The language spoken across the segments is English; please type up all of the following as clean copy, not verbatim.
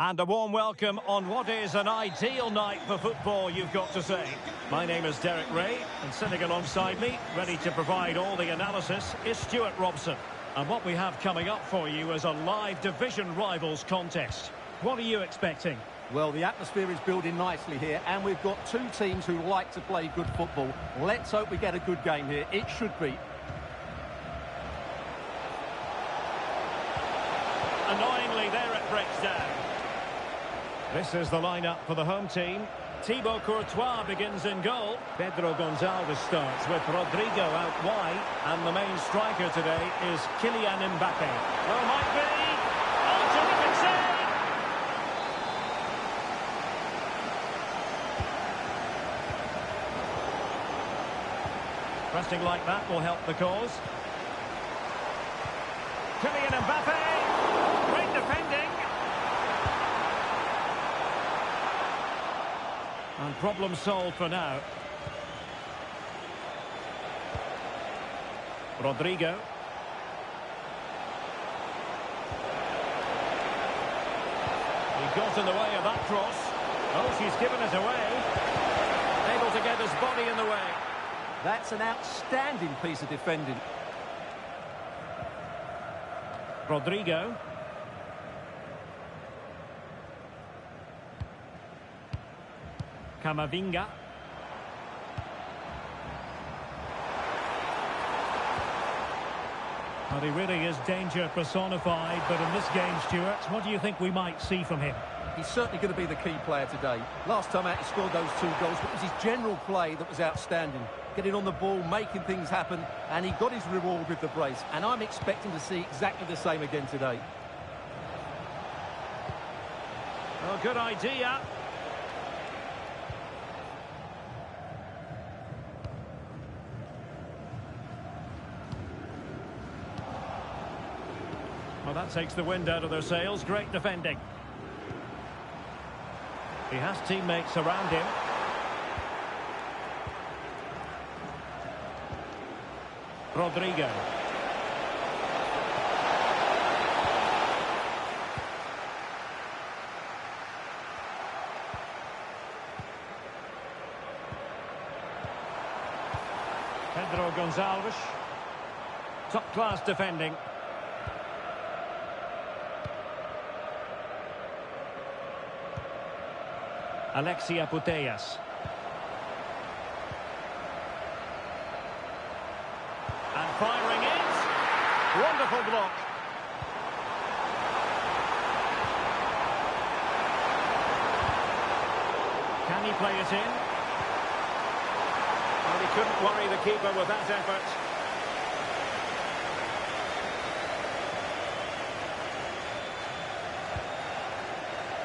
And a warm welcome on what is an ideal night for football, you've got to say. My name is Derek Ray, and sitting alongside me, ready to provide all the analysis, is Stuart Robson. And what we have coming up for you is a live division rivals contest. What are you expecting? Well, the atmosphere is building nicely here, and we've got two teams who like to play good football. Let's hope we get a good game here. It should be. Annoyingly, there it breaks down. This is the lineup for the home team. Thibaut Courtois begins in goal. Pedro Gonçalves starts with Rodrigo out wide. And the main striker today is Kylian Mbappe. Well, might be. Oh, terrific save! Pressing like that will help the cause. Kylian Mbappe! Great defending! And problem solved for now. Rodrigo. He got in the way of that cross. Oh, she's given it away. Able to get his body in the way. That's an outstanding piece of defending. Rodrigo. Camavinga. Well, he really is danger personified, but in this game, Stuart, what do you think we might see from him? He's certainly going to be the key player today. Last time out he scored those 2 goals, but it was his general play that was outstanding. Getting on the ball, making things happen, and he got his reward with the brace. And I'm expecting to see exactly the same again today. Well, good idea. Well, that takes the wind out of their sails. Great defending. He has teammates around him. Rodrigo. Pedro Gonçalves. Top-class defending. Alexia Putellas. And firing it. Wonderful block. Can he play it in? Well, he couldn't worry the keeper with that effort.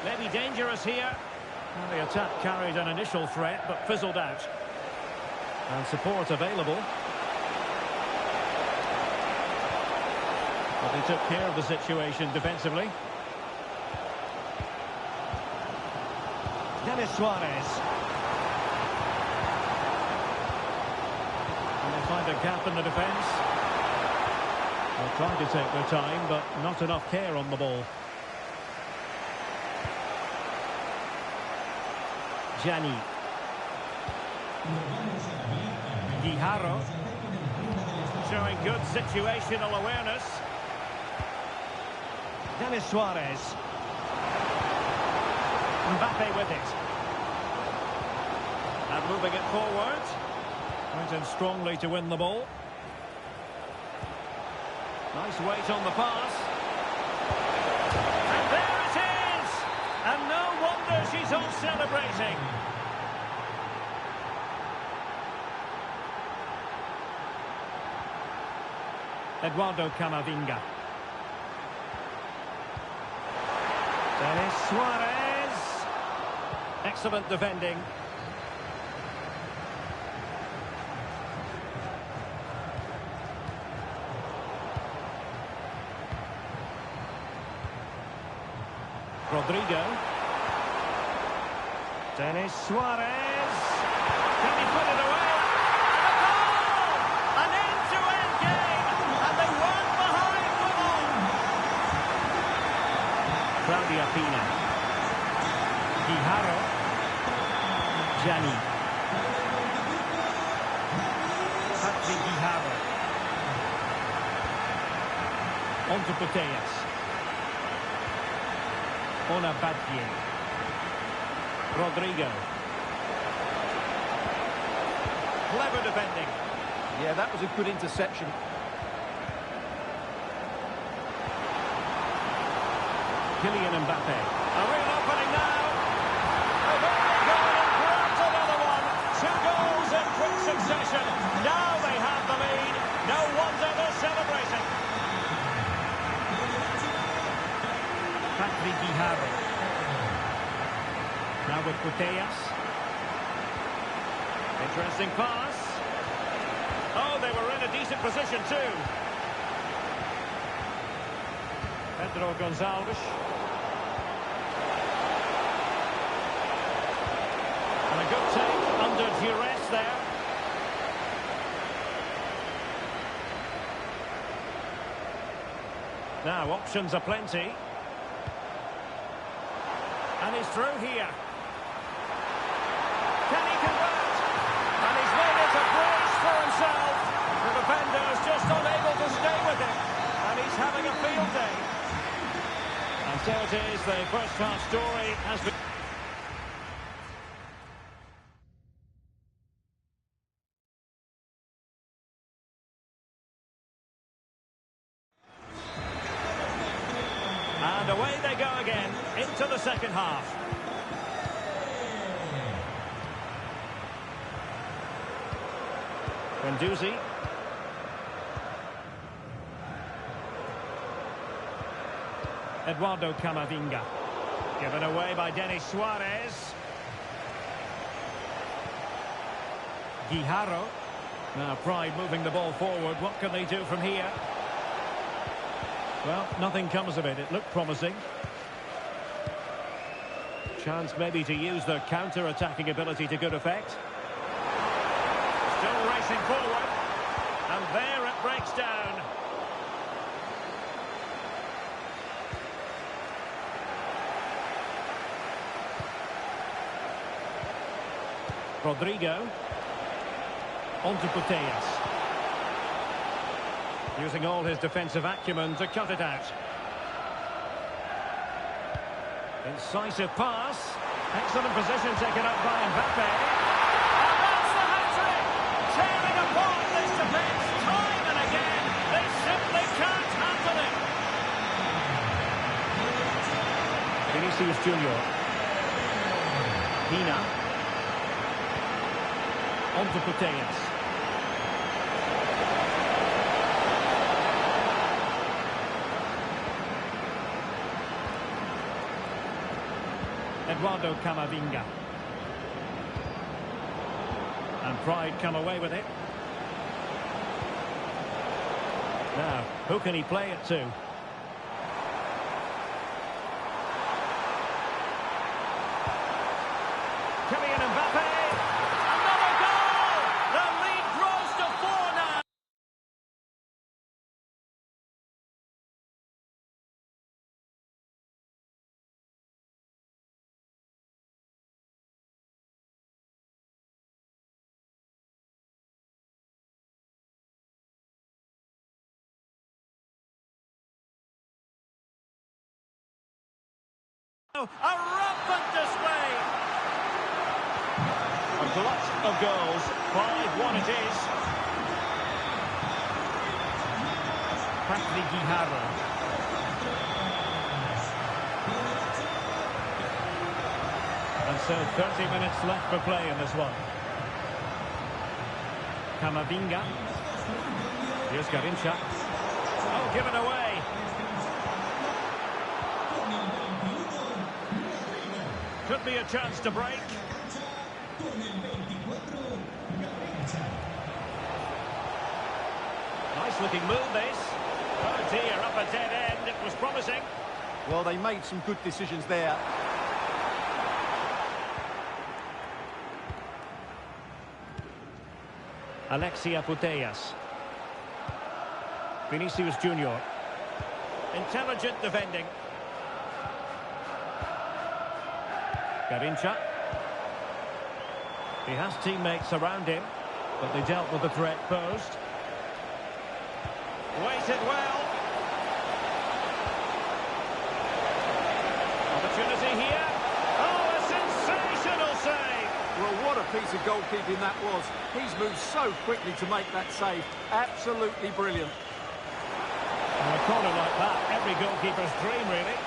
Maybe dangerous here. Well, the attack carried an initial threat, but fizzled out. And support available. But they took care of the situation defensively. Denis Suarez. And they find a gap in the defence. They're trying to take their time, but not enough care on the ball. Gianni. Guijarro. Showing good situational awareness. Denis Suarez. Mbappe with it. And moving it forward. Went in strongly to win the ball. Nice weight on the pass. And there it is! And no wonder she's off celebrating. Eduardo Camavinga. Denis Suarez. Excellent defending. Rodrigo. Denis Suarez. Can he put it away? And a goal! An end-to-end game, and they weren't behind for long. Claudia Pina. Guijarro. Gianni. Patrick Guijarro. On to Putellas. Ona Badie. Rodrigo. Clever defending. Yeah, that was a good interception. Kylian Mbappe. A real opening now. A very good and grabs another one. 2 goals in quick succession. Now they have the lead. No wonder they're celebrating. Patrick Guijarro. Now with Putellas. Interesting pass. Oh, they were in a decent position too. Pedro Gonçalves. And a good take under duress there. Now, options are plenty. And he's through here. Can he convert? And he's made it a brace for himself. The defender's just unable to stay with him. And he's having a field day. And so it is, the first half story has been... And away they go again, into the second half. Guendouzi. Eduardo Camavinga. Given away by Denis Suarez. Guijarro. Now Pride moving the ball forward. What can they do from here? Well, nothing comes of it. It looked promising. Chance maybe to use their counter-attacking ability to good effect. Still racing forward. And there it breaks down. Rodrigo. On to Putellas. Using all his defensive acumen to cut it out. Incisive pass. Excellent position taken up by Mbappe. And that's the hat-trick! Tearing apart this defence time and again. They simply can't handle it. Vinicius Junior. Hina. On to Putellas. Eduardo Camavinga. And Pride come away with it. Now, who can he play it to? Kylian Mbappe! Another goal! The lead grows to 4 now! A rampant display! A glut of goals. 5-1 it is. Patrick Guijarro. And so 30 minutes left for play in this one. Camavinga. Here's Garrincha. Oh, given away. Could be a chance to break. Nice looking move this. Oh dear, up a dead end. It was promising. Well, they made some good decisions there. Alexia Putellas. Vinicius Junior. Garincha. He has teammates around him, but they dealt with the threat posed. Waited well. Opportunity here. Oh, a sensational save! Well, what a piece of goalkeeping that was. He's moved so quickly to make that save. Absolutely brilliant. And a corner like that, every goalkeeper's dream, really.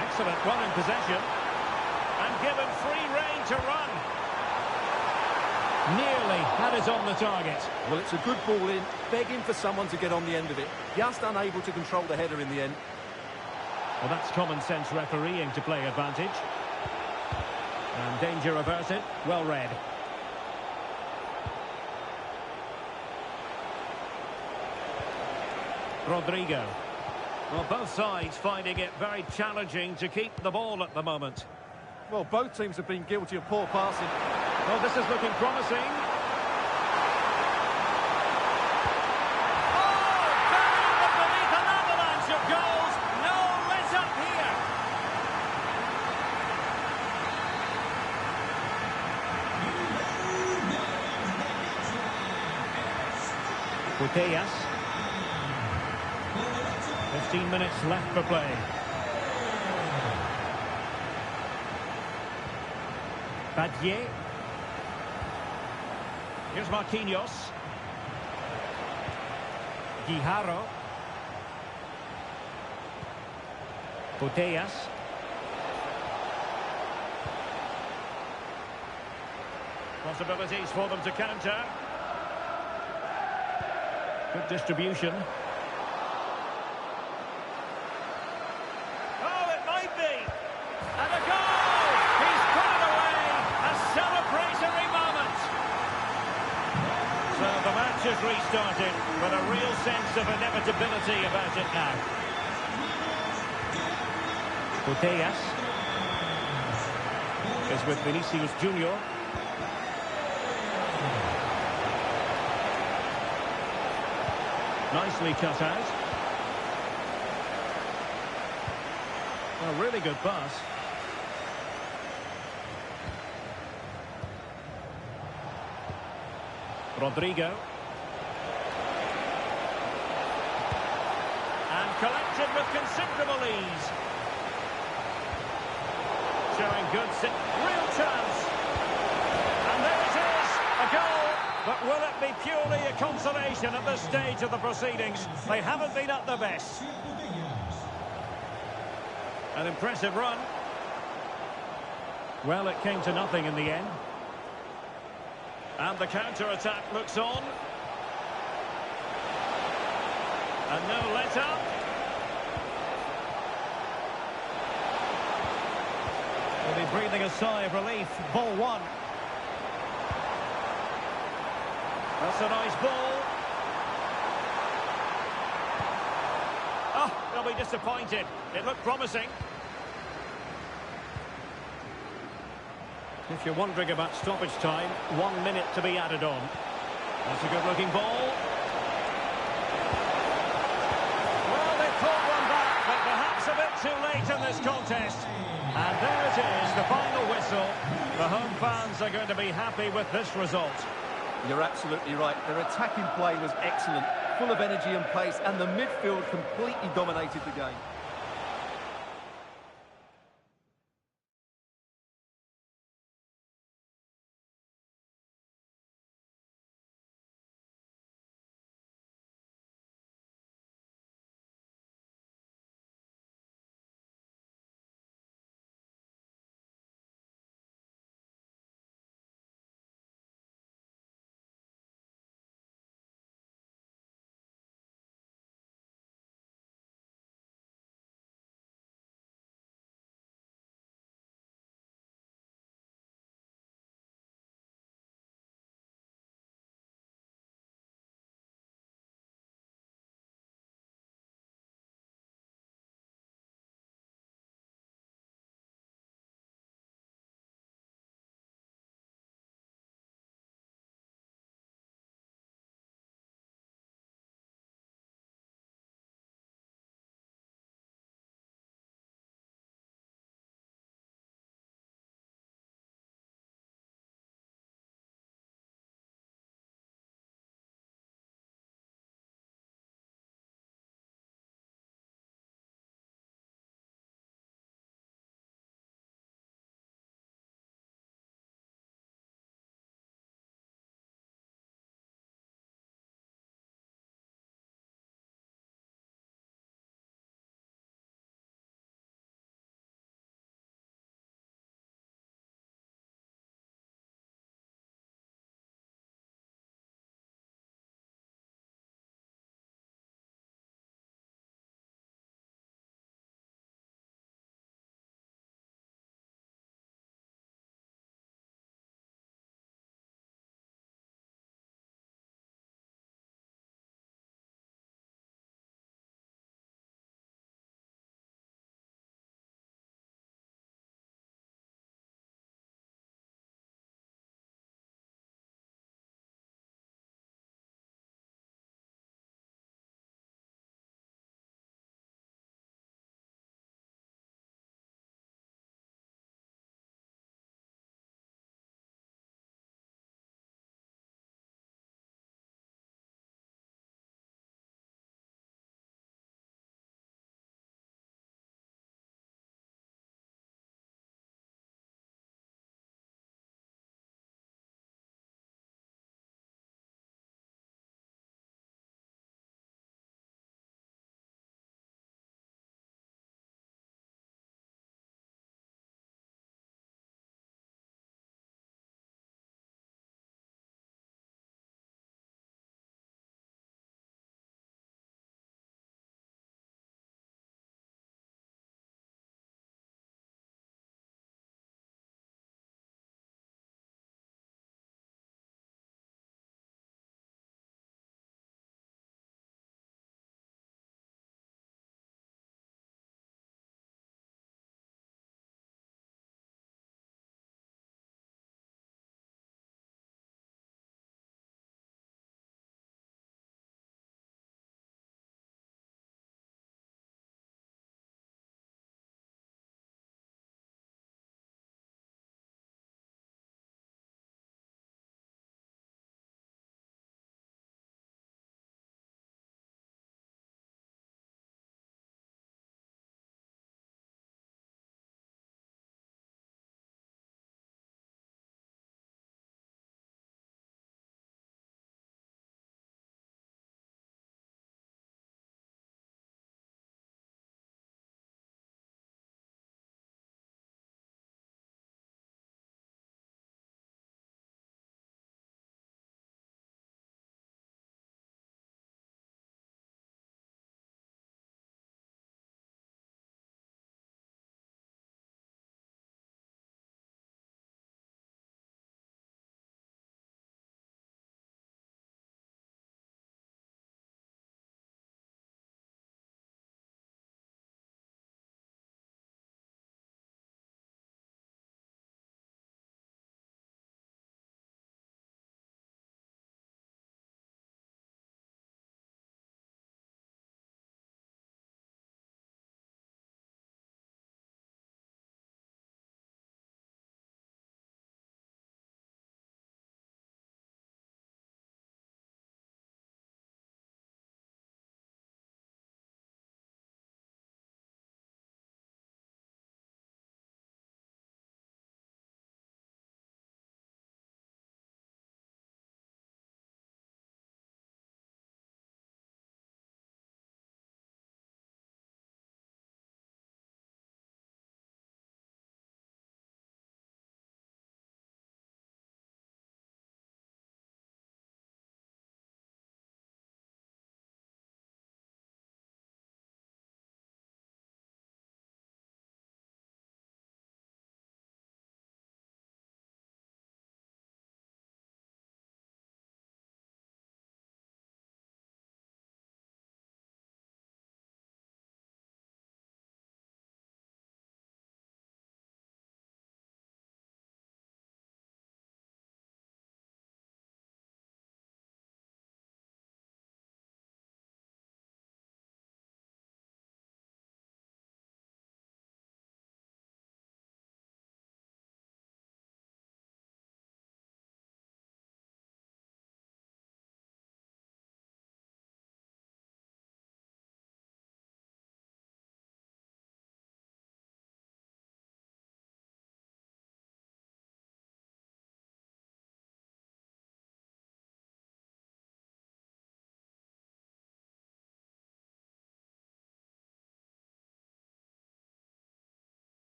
Excellent run in possession. And given free rein to run. Nearly had it on the target. Well, it's a good ball in, begging for someone to get on the end of it. Just unable to control the header in the end. Well, that's common sense refereeing to play advantage. And danger averted. Well read. Rodrigo. Well, both sides finding it very challenging to keep the ball at the moment. Well, both teams have been guilty of poor passing. Well, this is looking promising. Oh, buried beneath an avalanche of goals. No let up here. Putellas. 15 minutes left for play. Badier. Here's Marquinhos. Guijarro. Putellas. Possibilities for them to counter. Good distribution. Oh, it might be. And a goal! He's put it away. A celebratory moment. So the match has restarted with a real sense of inevitability about it now. Putellas is with Vinicius Junior. Nicely cut out. A really good pass. Rodrigo. And collected with considerable ease. Showing good real chance. And there it is, a goal. But will it be purely a consolation at this stage of the proceedings? They haven't been at their best. An impressive run. Well, it came to nothing in the end. And the counter-attack looks on. And no let-up. Will be breathing a sigh of relief. Ball one. That's a nice ball. Oh, they'll be disappointed. It looked promising. If you're wondering about stoppage time, 1 minute to be added on. That's a good-looking ball. Well, they caught one back, but perhaps a bit too late in this contest. And there it is, the final whistle. The home fans are going to be happy with this result. You're absolutely right. Their attacking play was excellent, full of energy and pace, and the midfield completely dominated the game.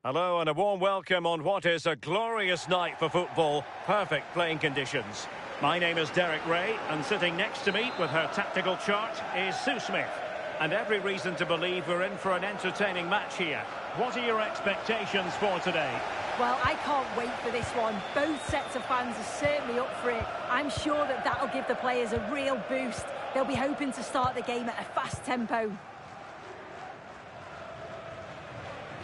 Hello and a warm welcome on what is a glorious night for football. Perfect playing conditions. My name is Derek Ray, and sitting next to me with her tactical chart is Sue Smith. And every reason to believe we're in for an entertaining match here. What are your expectations for today? Well, I can't wait for this one. Both sets of fans are certainly up for it. I'm sure that that'll give the players a real boost. They'll be hoping to start the game at a fast tempo.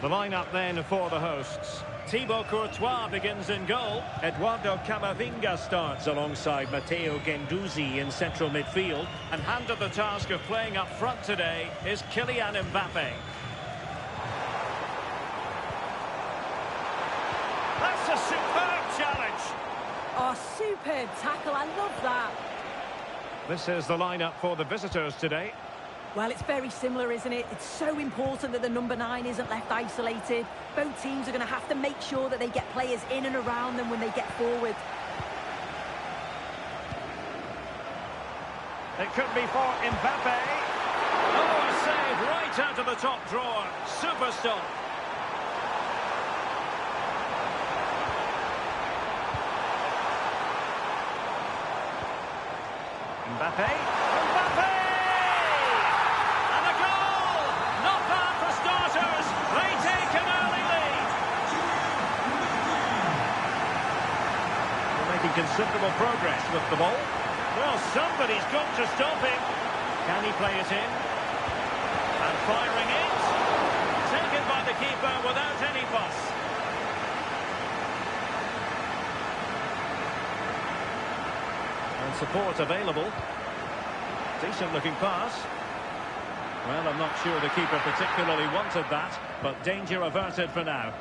The lineup then for the hosts. Thibaut Courtois begins in goal. Eduardo Camavinga starts alongside Matteo Guendouzi in central midfield. And handed the task of playing up front today is Kylian Mbappe. That's a superb challenge. Oh, superb tackle. I love that. This is the lineup for the visitors today. Well, it's very similar, isn't it? It's so important that the number 9 isn't left isolated. Both teams are going to have to make sure that they get players in and around them when they get forward. It could be for Mbappe. Oh, a save right out of the top drawer. Super stop. Mbappe. Considerable progress with the ball. Well, somebody's got to stop him. Can he play it in? And firing it. Taken by the keeper without any fuss. And support available. Decent looking pass. Well, I'm not sure the keeper particularly wanted that, but danger averted for now.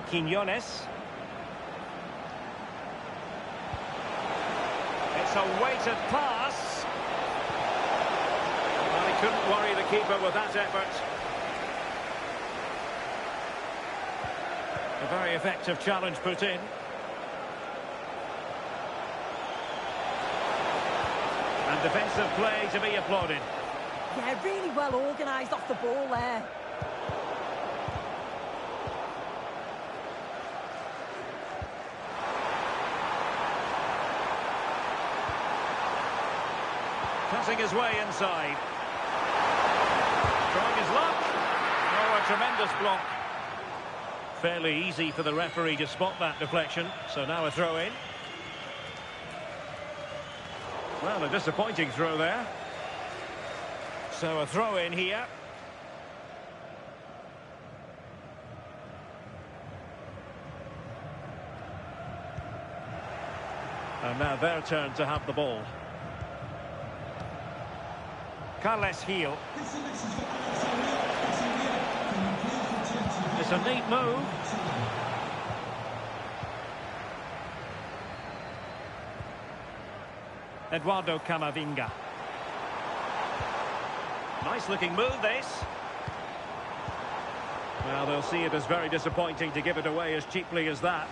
Quinones. It's a weighted pass. Well, he couldn't worry the keeper with that effort. A very effective challenge put in. And defensive play to be applauded. Yeah, really well organised off the ball there. Cutting his way inside. Trying his luck. Oh, a tremendous block. Fairly easy for the referee to spot that deflection. So now a throw in. Well, a disappointing throw there. So a throw in here. And now their turn to have the ball. Carles Gil. It's a neat move. Eduardo Camavinga. Nice looking move, this. Well, they'll see it as very disappointing to give it away as cheaply as that.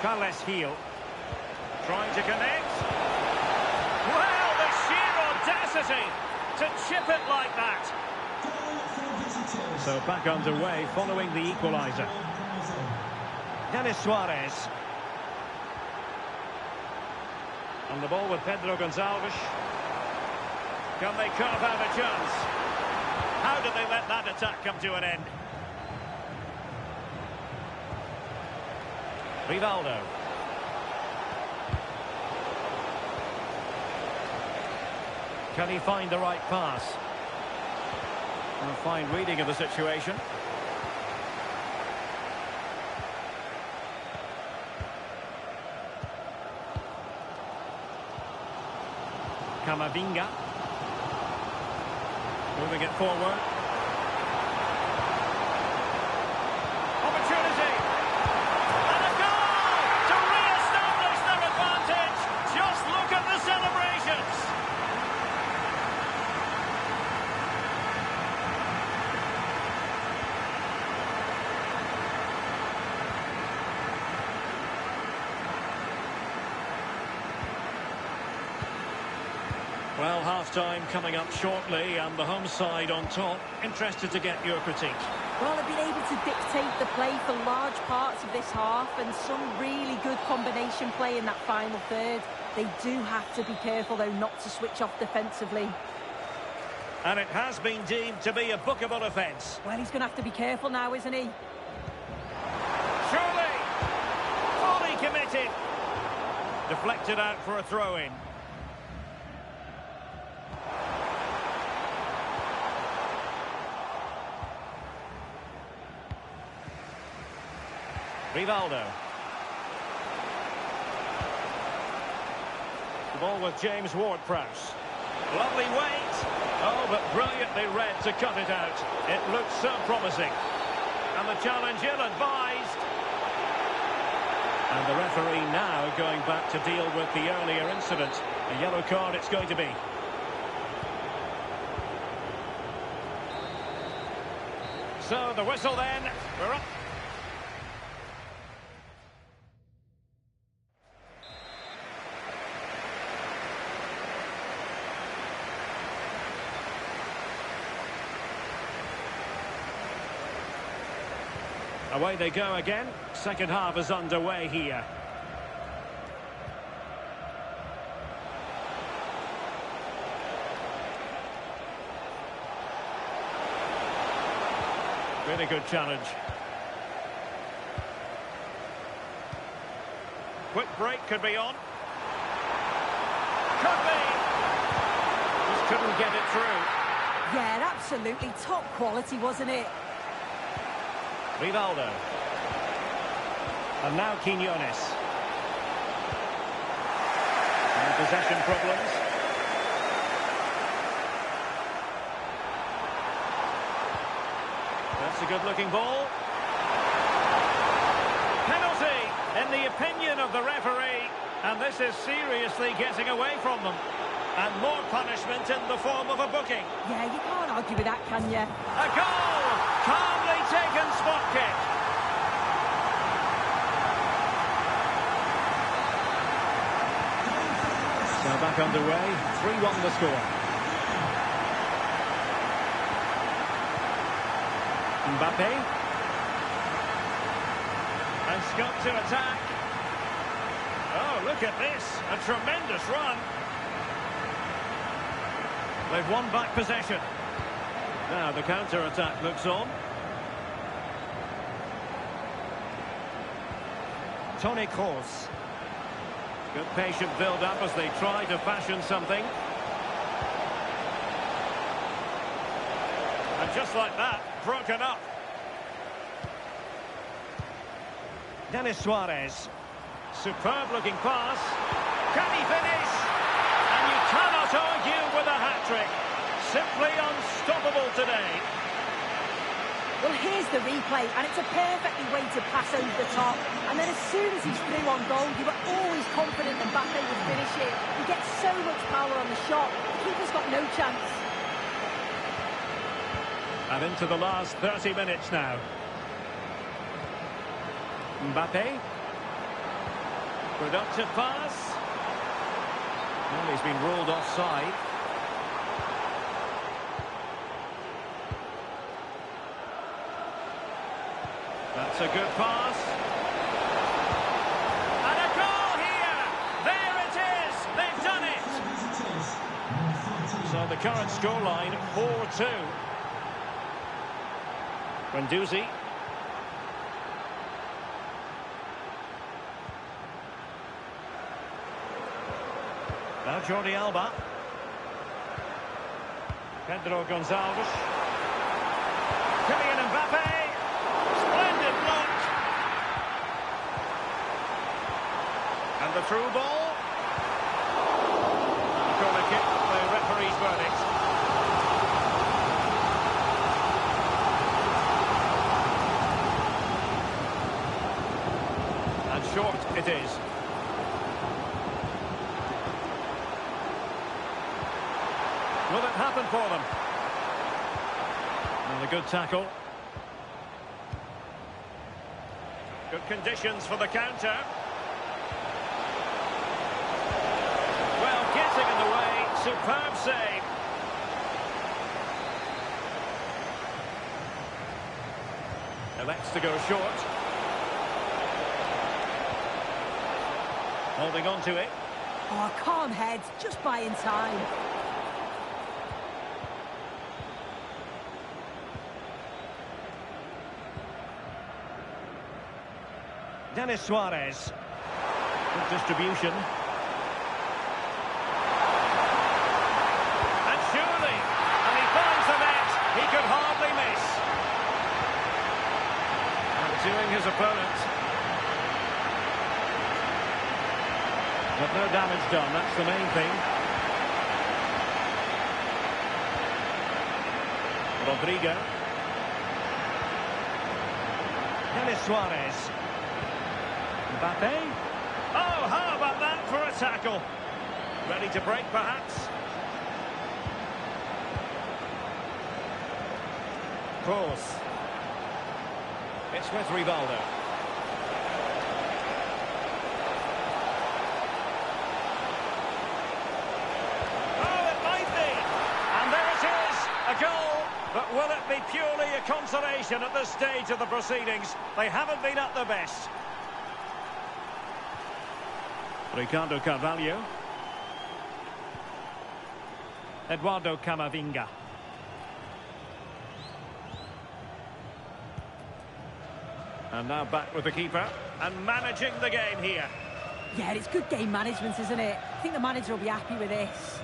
Carles Gil. Trying to connect. Well, the sheer audacity to chip it like that. So back underway following the equaliser. Denis Suarez. On the ball with Pedro Gonçalves. Can they carve out a chance? How did they let that attack come to an end? Rivaldo. Can he find the right pass? A fine reading of the situation. Camavinga. Moving it forward. Opportunity. And a goal to re-establish their advantage. Just look at the celebrations. Well, half-time coming up shortly, and the home side on top. Interested to get your critique. Well, they've been able to dictate the play for large parts of this half, and some really good combination play in that final third. They do have to be careful, though, not to switch off defensively. And it has been deemed to be a bookable offence. Well, he's going to have to be careful now, isn't he? Surely! Fully committed! Deflected out for a throw-in. Rivaldo. The ball with James Ward-Prowse. Lovely weight. Oh, but brilliantly read to cut it out. It looks so promising. And the challenge ill-advised. And the referee now going back to deal with the earlier incident. A yellow card it's going to be. So the whistle then. We're up. Away they go again. Second half is underway here. Really good challenge. Quick break could be on. Could be. Just couldn't get it through. Yeah, absolutely top quality, wasn't it? Rivaldo. And now Quiñones. And possession problems. That's a good-looking ball. Penalty, in the opinion of the referee. And this is seriously getting away from them. And more punishment in the form of a booking. Yeah, you can't argue with that, can you? A goal! Calmly taken spot kick. So back underway, 3-1 the score. Mbappe. And scope to attack. Oh, look at this. A tremendous run. They've won back possession. Now the counter-attack looks on. Toni Kroos. Good patient build-up as they try to fashion something. And just like that, broken up. Denis Suarez. Superb-looking pass. Can he finish? And you cannot argue with a hat-trick. Simply unstoppable today. Well, here's the replay, and it's a perfectly weighted pass over the top. And then as soon as he's through on goal, you were always confident that Mbappe would finish it. He gets so much power on the shot, the keeper's got no chance. And into the last 30 minutes now. Mbappe. Productive pass. Well, he's been ruled offside. That's a good pass. And a goal here! There it is! They've done it! So the current scoreline, 4-2. Guendouzi. Now Jordi Alba. Pedro Gonçalves. Kylian Mbappe. Splendid block. And the through ball. Corner kick, the referee's verdict. And short it is. Will it happen for them? And a good tackle. Good conditions for the counter. Well, getting in the way, Superb save. Elects to go short. Holding on to it. Oh, calm head, just buying time. Denis Suarez. Good distribution. And surely, and he finds the net. He could hardly miss. Outdoing his opponent. But no damage done, that's the main thing. Rodrigo. Denis Suarez. Mbappe. Oh, how about that for a tackle? Ready to break, perhaps? Kroos. It's with Rivaldo. Oh, it might be. And there it is, a goal. But will it be purely a consolation at this stage of the proceedings? They haven't been at their best. Ricardo Carvalho. Eduardo Camavinga. And now back with the keeper and managing the game here. Yeah, it's good game management, isn't it? I think the manager will be happy with this.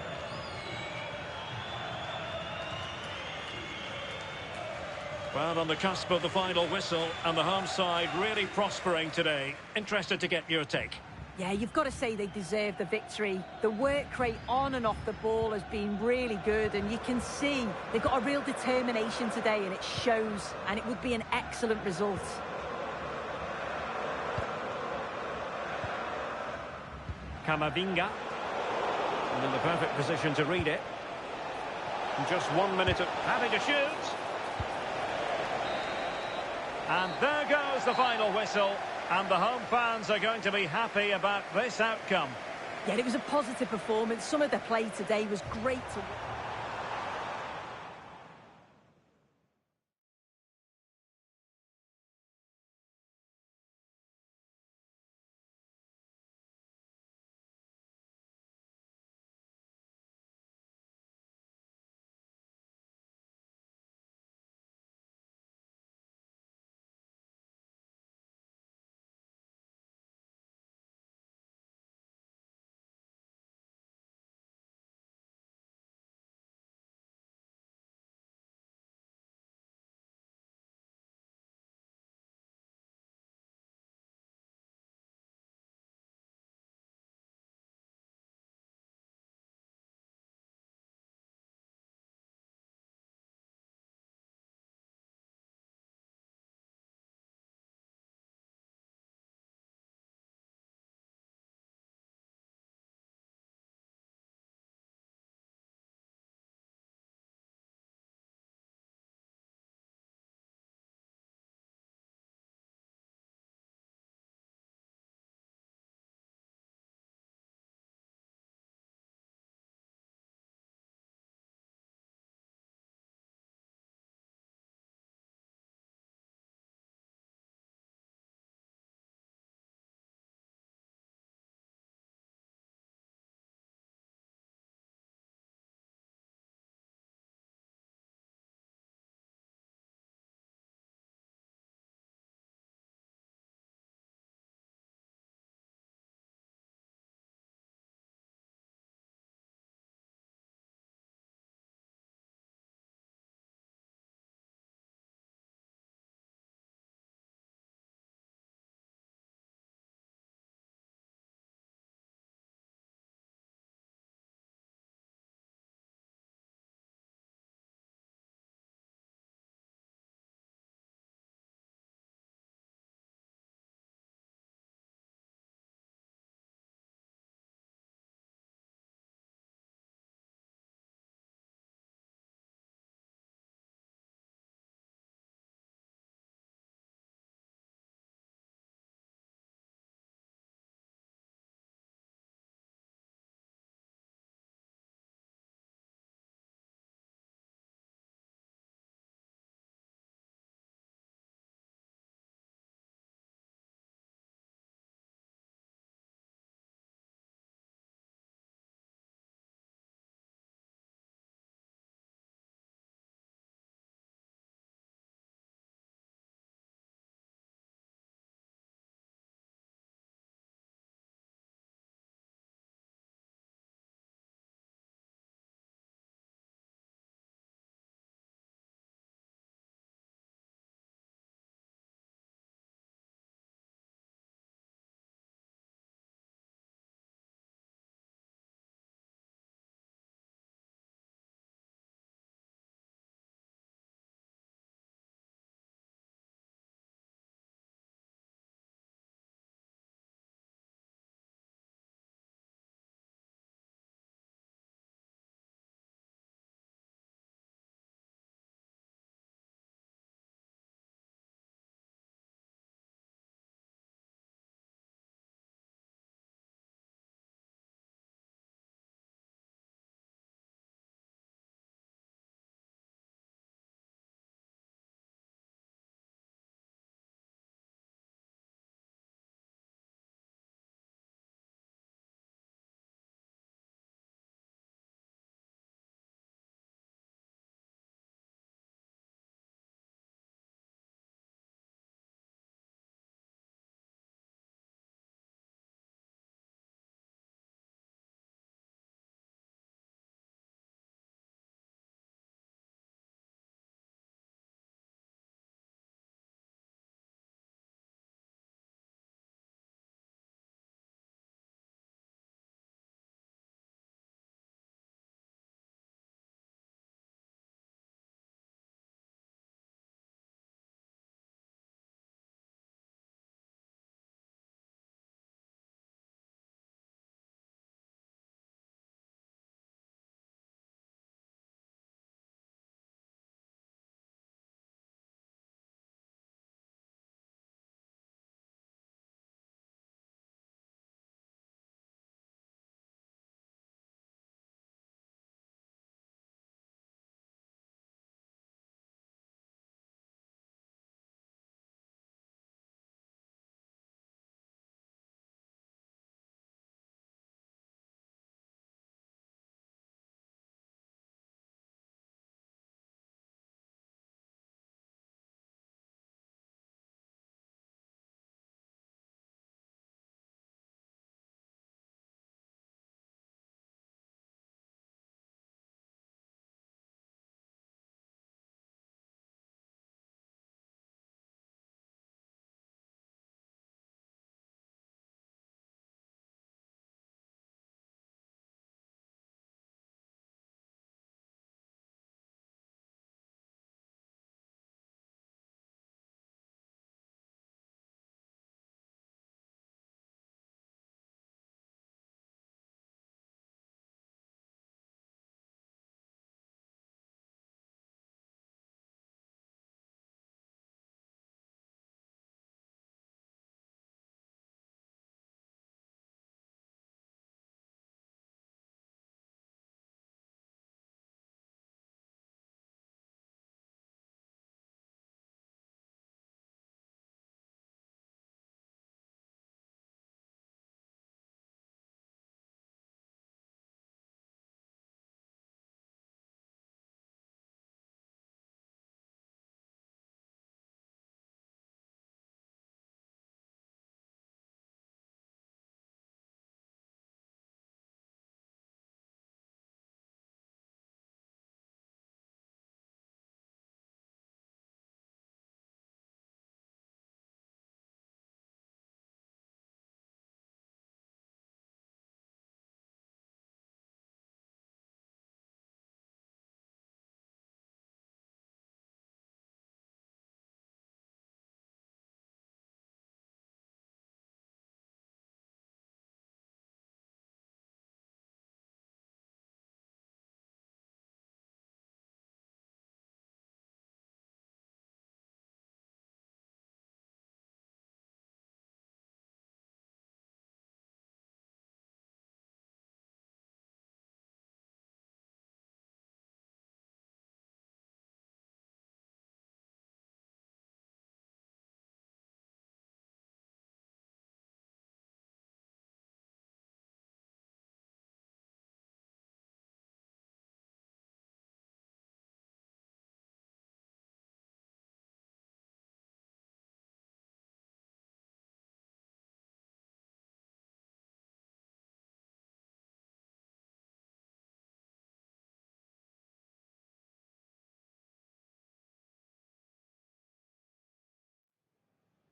Well, on the cusp of the final whistle, and the home side really prospering today. Interested to get your take. Yeah, you've got to say they deserve the victory. The work rate on and off the ball has been really good, and you can see they've got a real determination today, and it shows, and it would be an excellent result. Camavinga. And in the perfect position to read it. And just 1 minute of having to shoot. And there goes the final whistle. And the home fans are going to be happy about this outcome. Yeah, it was a positive performance. Some of the play today was great to watch.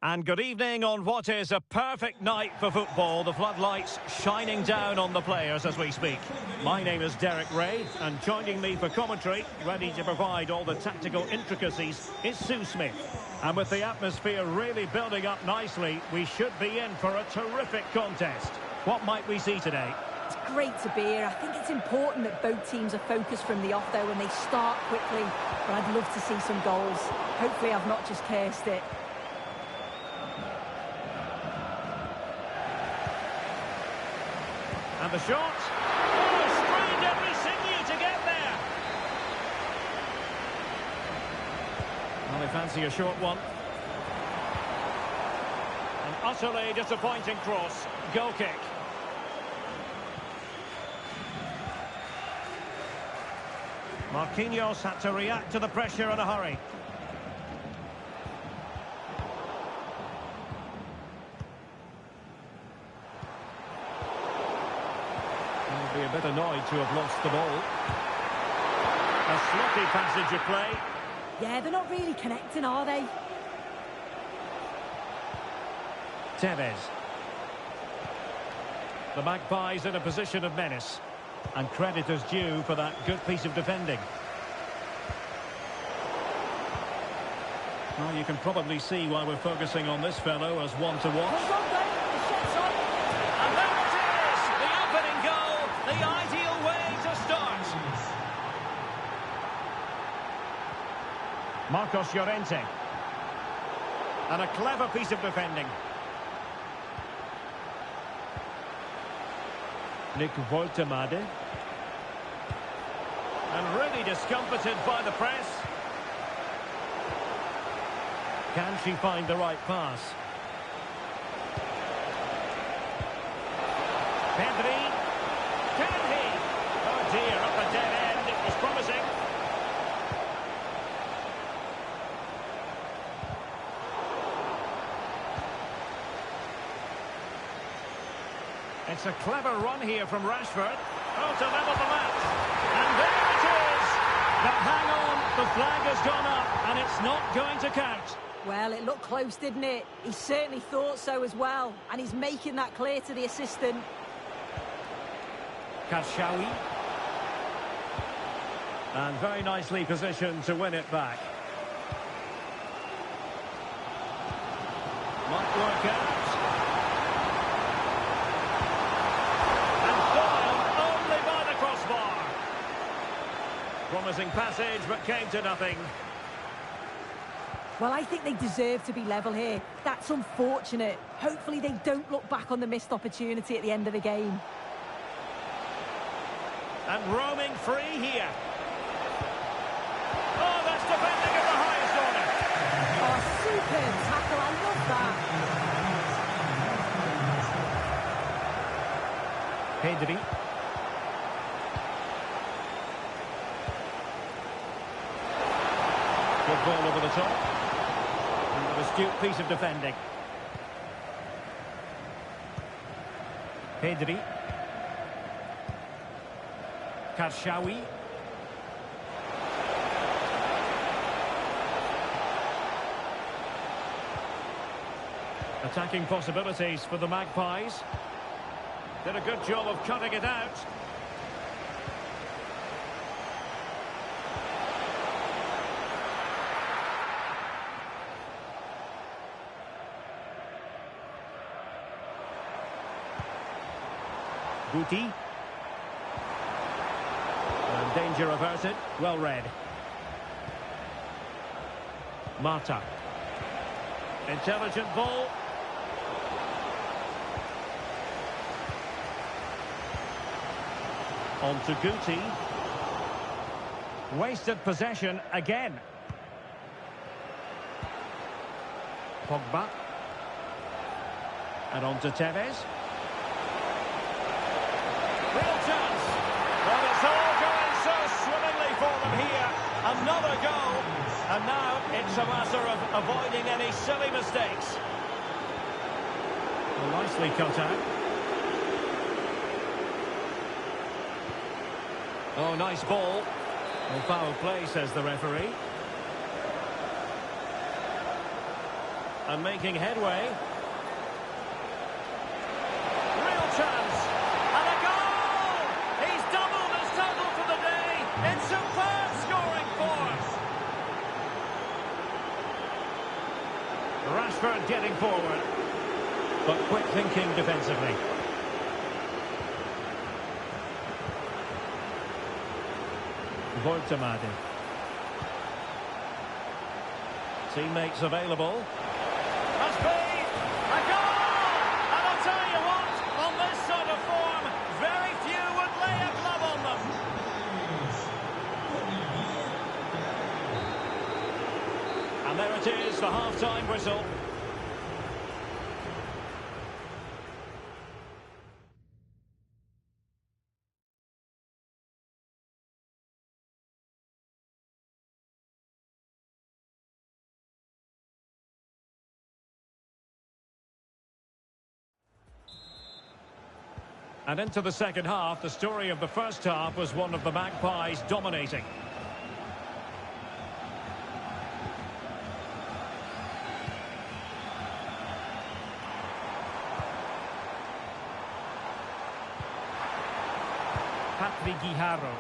And good evening on what is a perfect night for football. The floodlights shining down on the players as we speak. My name is Derek Ray, and joining me for commentary, ready to provide all the tactical intricacies, is Sue Smith. And with the atmosphere really building up nicely, we should be in for a terrific contest. What might we see today? It's great to be here. I think it's important that both teams are focused from the off, though, and they start quickly. But I'd love to see some goals. Hopefully I've not just cursed it. And the shot. Oh, strained every sinew to get there. Well, they fancy a short one. An utterly disappointing cross. Goal kick. Marquinhos had to react to the pressure in a hurry. Be a bit annoyed to have lost the ball. A sloppy passage of play. Yeah, they're not really connecting, are they? Tevez. The Magpies in a position of menace. And credit is due for that good piece of defending. Well, you can probably see why we're focusing on this fellow as one to watch. And there it is! The opening goal! The ideal way to start. Marcos Llorente. And a clever piece of defending. Nick Woltemade. And really discomfited by the press. Can she find the right pass? Pedri. Can he? Oh dear, up a dead end. It was promising. It's a clever run here from Rashford. Oh, to level the match. And there it is. But hang on, the flag has gone up, and it's not going to count. Well, it looked close, didn't it? He certainly thought so as well. And he's making that clear to the assistant. Karshawi. And very nicely positioned to win it back. Might work out. And foiled only by the crossbar. Promising passage, but came to nothing. Well, I think they deserve to be level here. That's unfortunate. Hopefully they don't look back on the missed opportunity at the end of the game. And roaming free here. Oh, that's defending of the highest order. Oh, superb tackle. I love that. Pedri. Good ball over the top. And an astute piece of defending. Pedri. Karshawi. Attacking possibilities for the Magpies. Did a good job of cutting it out. Guti. And danger averted. Well read. Mata. Intelligent ball. On to Guti. Wasted possession again. Pogba. And on to Tevez. Real chance. But it's all going so swimmingly for them here. Another goal. And now it's a matter of avoiding any silly mistakes. Well, nicely cut out. Oh, nice ball. Well, foul play, says the referee. And making headway. Real chance. And a goal! He's doubled his total for the day. It's superb scoring force. Rashford getting forward. But quick thinking defensively. Woltemade. Teammates available. Must be a goal! And I'll tell you what, on this sort of form, very few would lay a glove on them. And there it is, the half-time whistle. And into the second half, the story of the first half was one of the Magpies dominating. Patrick Guijarro.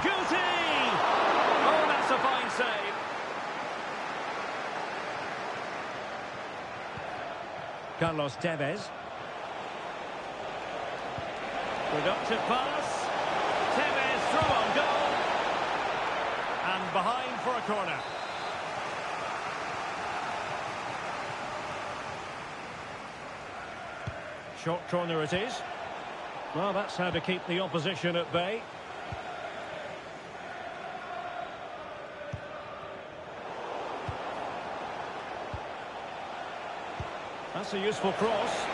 Guti! Oh, that's a fine save. Carlos Tevez. Productive pass. Tevez through on goal. And behind for a corner. Short corner it is. Well, that's how to keep the opposition at bay. That's a useful cross.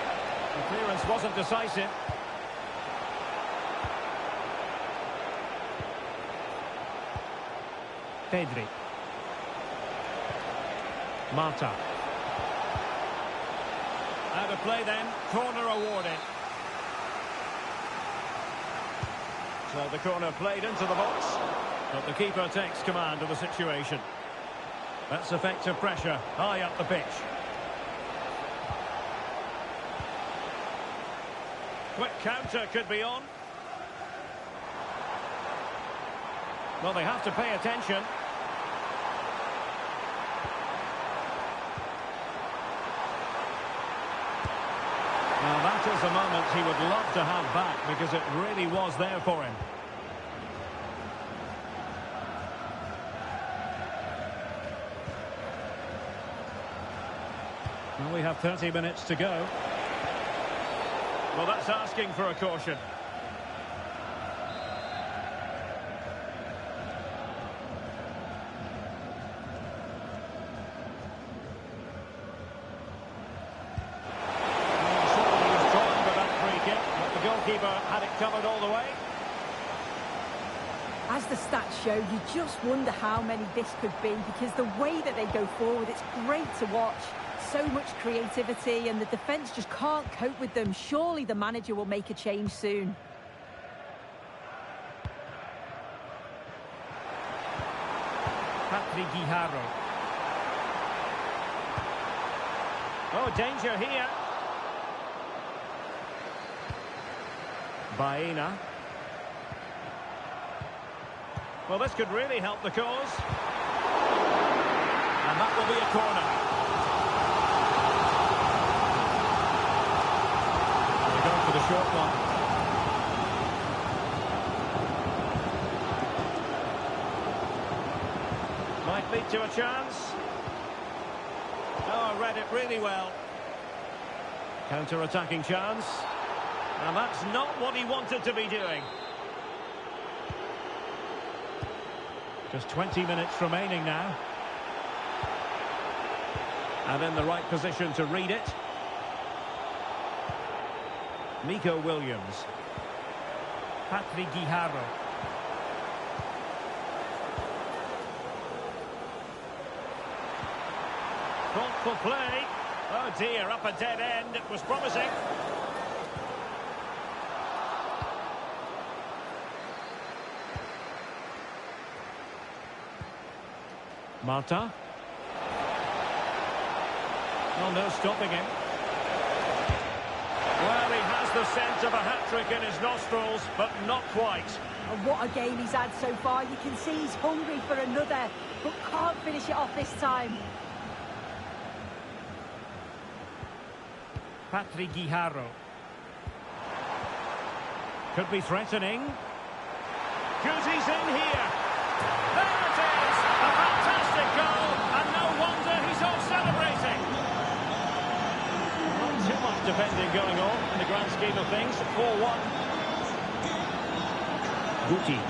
The clearance wasn't decisive. Pedri. Mata. Out of play then, corner awarded. So the corner played into the box, but the keeper takes command of the situation. That's effective pressure, high up the pitch. Quick counter could be on. Well, they have to pay attention. Now that is a moment he would love to have back because it really was there for him. Well, we have 30 minutes to go. Well, that's asking for a caution. Had it covered all the way. As the stats show, you just wonder how many this could be because the way that they go forward, it's great to watch. So much creativity and the defence just can't cope with them. Surely the manager will make a change soon. Patrick Guijarro. Oh, danger here. Baena. Well, this could really help the cause. And that will be a corner. They're going for the short one. Might lead to a chance. Oh, read it really well. Counter-attacking chance. And that's not what he wanted to be doing. Just 20 minutes remaining now. And in the right position to read it. Nico Williams. Patrick Guijarro. Thoughtful play. Oh dear, up a dead end. It was promising. Mata. Well, no stopping him. Well, he has the scent of a hat-trick in his nostrils, but not quite. And what a game he's had so far. You can see he's hungry for another, but can't finish it off this time. Patrick Guijarro. Could be threatening. Guti's in here. There it is! A fantastic goal, and no wonder he's off celebrating. Not too much defending going on in the grand scheme of things. 4-1. Guti.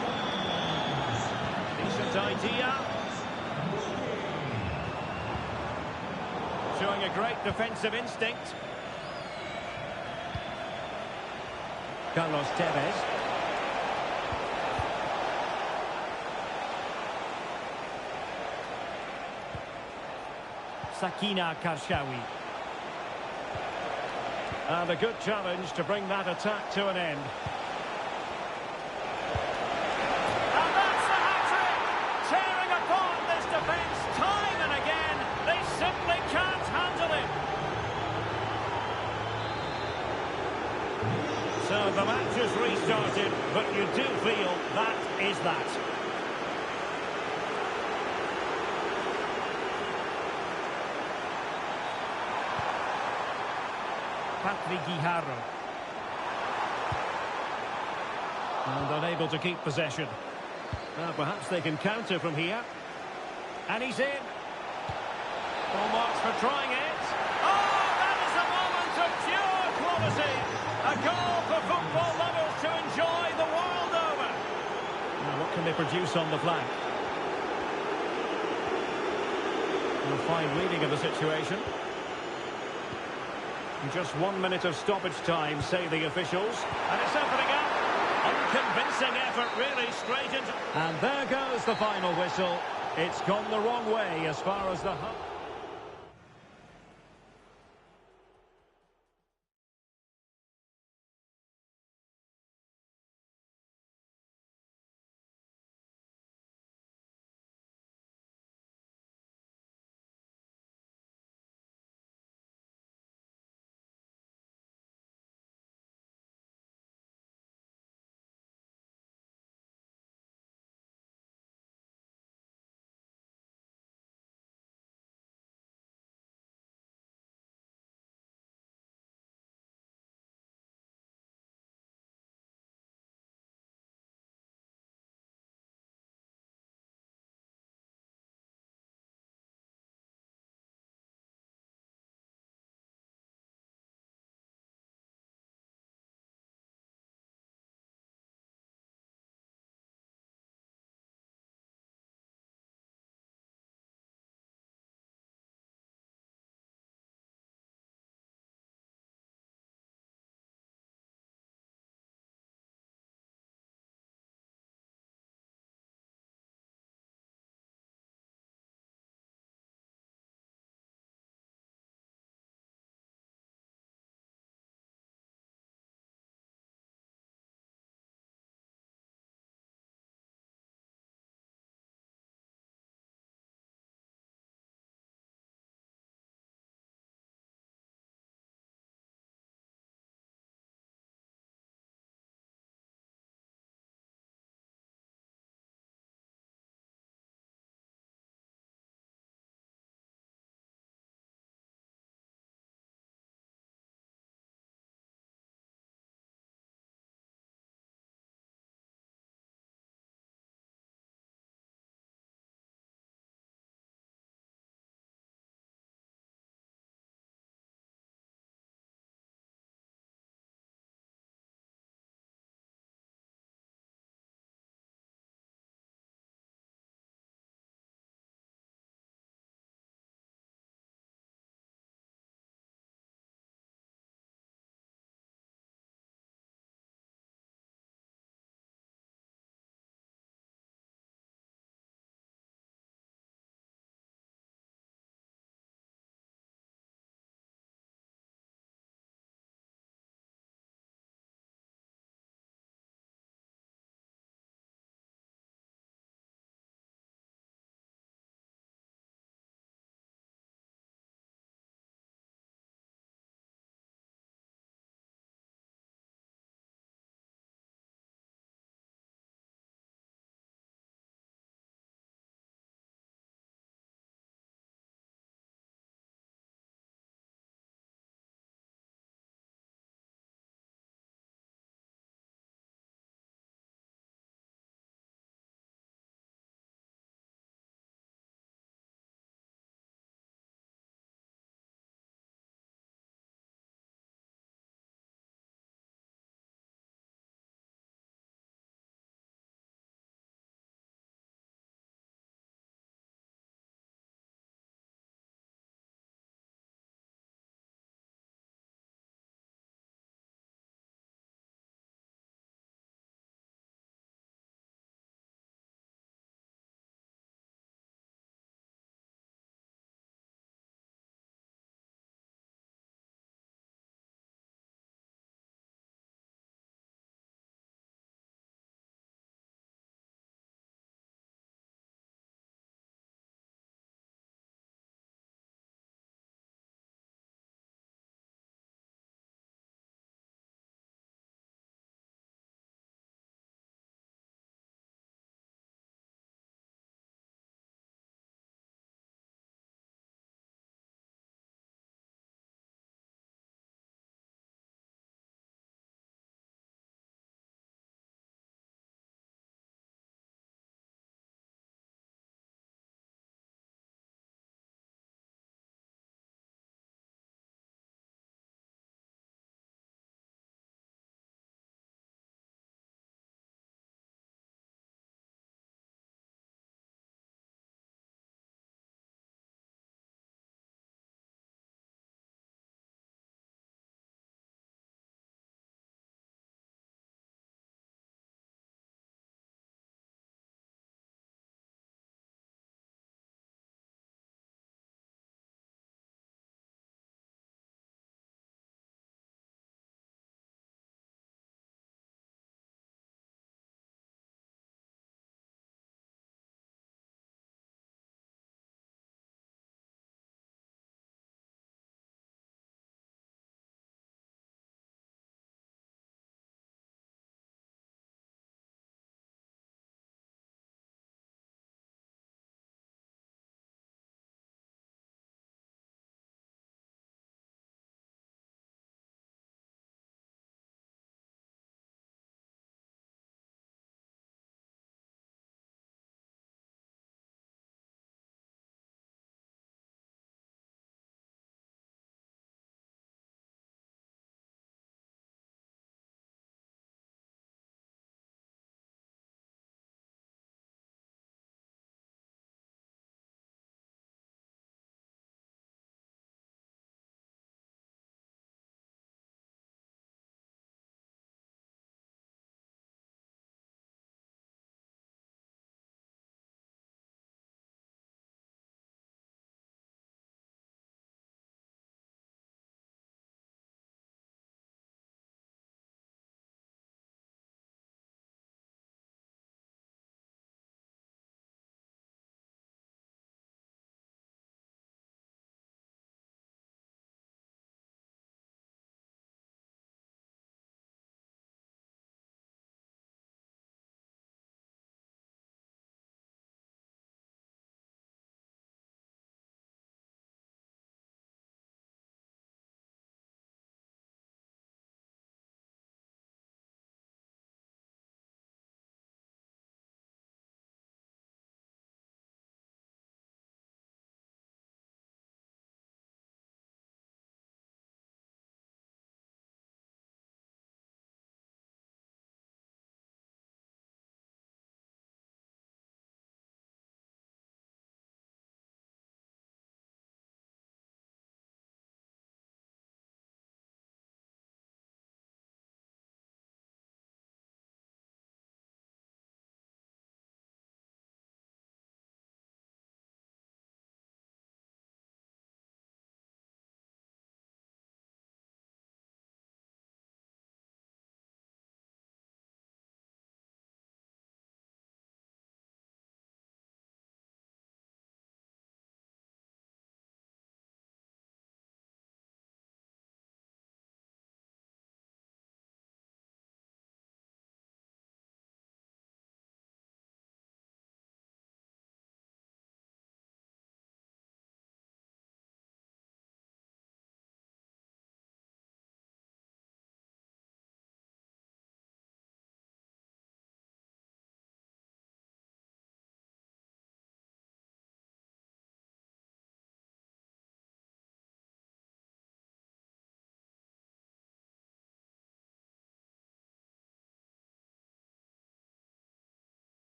Decent idea. Showing a great defensive instinct. Carlos Tevez. Sakina Karshawi. And a good challenge to bring that attack to an end. And that's the hat-trick! Tearing apart this defence time and again. They simply can't handle it. So the match has restarted, but you do feel that is that. Patrick Guijarro. And unable to keep possession. Well, perhaps they can counter from here. And he's in. Full marks for trying it. Oh, that is a moment of pure quality. A goal for football lovers to enjoy the world over. Now, what can they produce on the flank? A fine reading of the situation. Just 1 minute of stoppage time, say the officials. And it's opening up. Unconvincing effort, really, straight into... And there goes the final whistle. It's gone the wrong way as far as the...